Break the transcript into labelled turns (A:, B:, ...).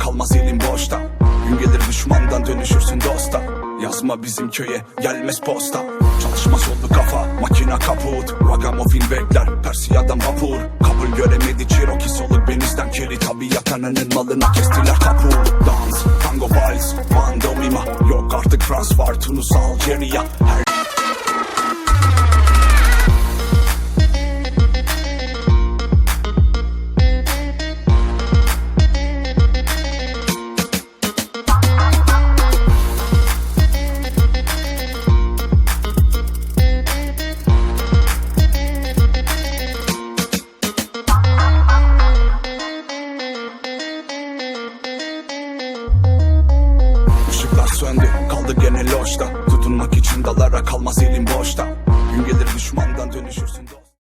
A: kalmaz elin boşta. Gün gelir düşmandan dönüşürsün dosta. Yazma bizim köye gelmez posta. Çalışmaz oldu kafa, makina kaput. Ragamuffin bekler, Persiya'dan vapur. Kabul göremedi Cherokee soluk benizden keri. Tabiatanının malına kestiler kapuğu. Dans, tango, vals, pandomima. Yok artık Frans var, Tunus, Algeria. Işıklar söndü, kaldı gene loşta. Tutunmak için dalara kalmaz elin boşta.